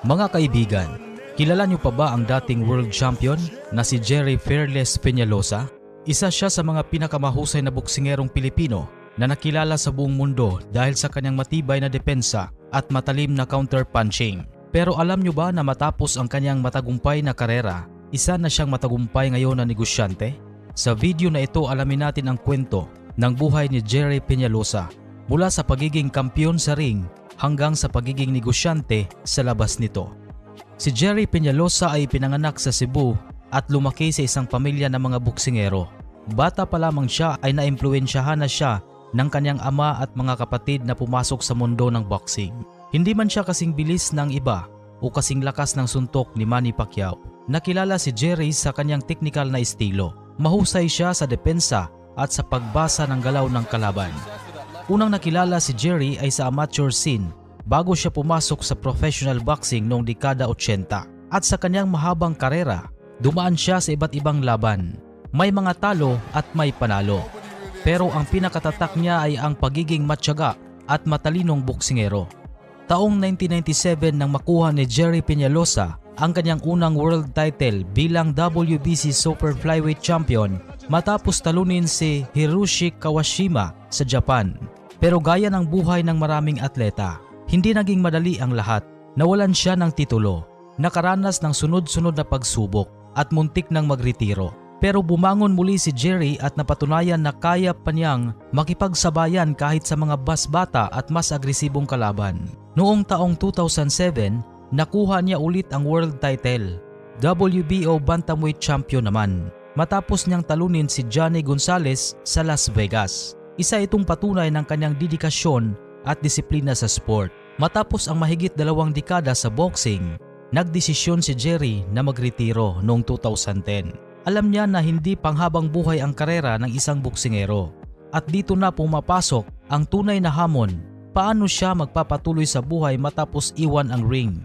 Mga kaibigan, kilala niyo pa ba ang dating world champion na si Jerry Fearless Peñalosa? Isa siya sa mga pinakamahusay na boksingerong Pilipino na nakilala sa buong mundo dahil sa kanyang matibay na depensa at matalim na counter-punching. Pero alam niyo ba na matapos ang kanyang matagumpay na karera, isa na siyang matagumpay ngayon na negosyante? Sa video na ito alamin natin ang kwento ng buhay ni Jerry Peñalosa mula sa pagiging kampiyon sa ring hanggang sa pagiging negosyante sa labas nito. Si Jerry Peñalosa ay pinanganak sa Cebu at lumaki sa isang pamilya ng mga boksingero. Bata pa lamang siya ay naimpluwensyahan na siya ng kanyang ama at mga kapatid na pumasok sa mundo ng boxing. Hindi man siya kasing bilis ng iba o kasing lakas ng suntok ni Manny Pacquiao. Nakilala si Jerry sa kanyang technical na estilo. Mahusay siya sa depensa at sa pagbasa ng galaw ng kalaban. Unang nakilala si Jerry ay sa amateur scene bago siya pumasok sa professional boxing noong dekada 80. At sa kanyang mahabang karera, dumaan siya sa iba't ibang laban. May mga talo at may panalo. Pero ang pinakatatak niya ay ang pagiging matyaga at matalinong boksingero. Taong 1997 nang makuha ni Jerry Peñalosa ang kanyang unang world title bilang WBC Super Flyweight Champion matapos talunin si Hiroshi Kawashima sa Japan. Pero gaya ng buhay ng maraming atleta, hindi naging madali ang lahat. Nawalan siya ng titulo, nakaranas ng sunod-sunod na pagsubok at muntik nang magretiro. Pero bumangon muli si Jerry at napatunayan na kaya pa niyang makipagsabayan kahit sa mga basbata at mas agresibong kalaban. Noong taong 2007, nakuha niya ulit ang world title, WBO Bantamweight Champion naman, matapos niyang talunin si Johnny Gonzalez sa Las Vegas. Isa itong patunay ng kanyang dedikasyon at disiplina sa sport. Matapos ang mahigit 2 dekada sa boxing, nagdesisyon si Jerry na magretiro noong 2010. Alam niya na hindi panghabang buhay ang karera ng isang boksingero. At dito na pumapasok ang tunay na hamon. Paano siya magpapatuloy sa buhay matapos iwan ang ring?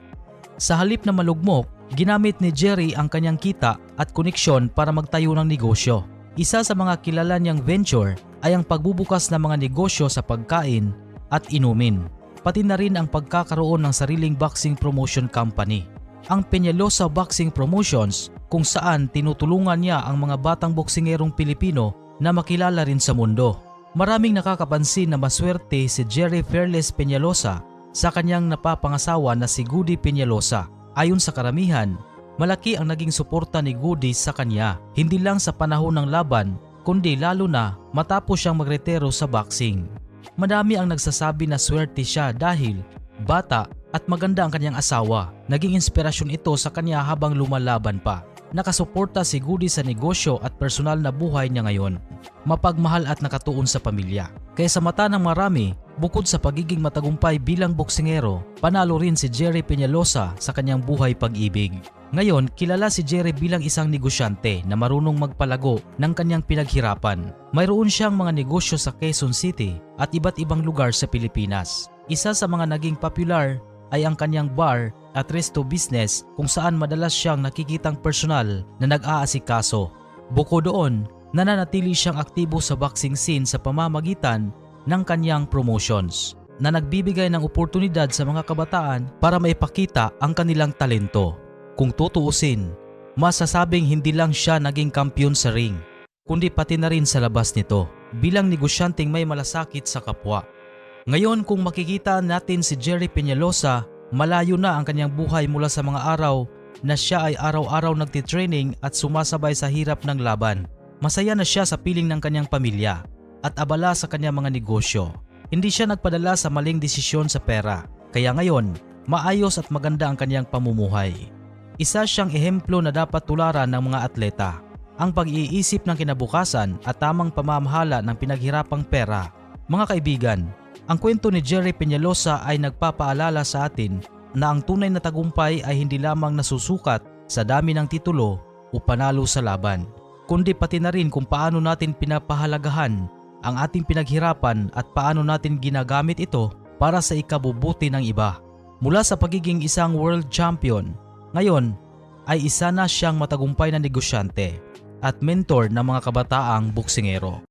Sa halip na malugmok, ginamit ni Jerry ang kanyang kita at koneksyon para magtayo ng negosyo. Isa sa mga kilala niyang venture ay ang pagbubukas ng mga negosyo sa pagkain at inumin, pati na rin ang pagkakaroon ng sariling boxing promotion company, ang Peñalosa Boxing Promotions, kung saan tinutulungan niya ang mga batang boksingerong Pilipino na makilala rin sa mundo. Maraming nakakapansin na maswerte si Jerry Fearless Peñalosa sa kanyang napapangasawa na si Goody Peñalosa. Ayon sa karamihan, malaki ang naging suporta ni Goody sa kanya, hindi lang sa panahon ng laban, kundi lalo na matapos siyang magretiro sa boxing. Madami ang nagsasabi na swerte siya dahil bata at maganda ang kanyang asawa. Naging inspirasyon ito sa kanya habang lumalaban pa. Nakasuporta si Goody sa negosyo at personal na buhay niya ngayon. Mapagmahal at nakatuon sa pamilya. Kaya sa mata ng marami, bukod sa pagiging matagumpay bilang boksingero, panalo rin si Jerry Peñalosa sa kanyang buhay pag-ibig. Ngayon, kilala si Jerry bilang isang negosyante na marunong magpalago ng kanyang pinaghirapan. Mayroon siyang mga negosyo sa Quezon City at iba't ibang lugar sa Pilipinas. Isa sa mga naging popular ay ang kanyang bar at resto business kung saan madalas siyang nakikitang personal na nag-aasikaso. Bukod doon, nananatili siyang aktibo sa boxing scene sa pamamagitan ng kanyang promotions na nagbibigay ng oportunidad sa mga kabataan para maipakita ang kanilang talento. Kung tutuusin, masasabing hindi lang siya naging kampiyon sa ring, kundi pati na rin sa labas nito bilang negosyanteng may malasakit sa kapwa. Ngayon kung makikita natin si Jerry Peñalosa, malayo na ang kanyang buhay mula sa mga araw na siya ay araw-araw nagtitraining at sumasabay sa hirap ng laban. Masaya na siya sa piling ng kanyang pamilya at abala sa kanyang mga negosyo. Hindi siya nagpadala sa maling desisyon sa pera, kaya ngayon maayos at maganda ang kanyang pamumuhay. Isa siyang ehemplo na dapat tularan ng mga atleta, ang pag-iisip ng kinabukasan at tamang pamamahala ng pinaghirapang pera. Mga kaibigan, ang kwento ni Jerry Peñalosa ay nagpapaalala sa atin na ang tunay na tagumpay ay hindi lamang nasusukat sa dami ng titulo o panalo sa laban, kundi pati na rin kung paano natin pinapahalagahan ang ating pinaghirapan at paano natin ginagamit ito para sa ikabubuti ng iba. Mula sa pagiging isang world champion, ngayon ay isa na siyang matagumpay na negosyante at mentor ng mga kabataang boksingero.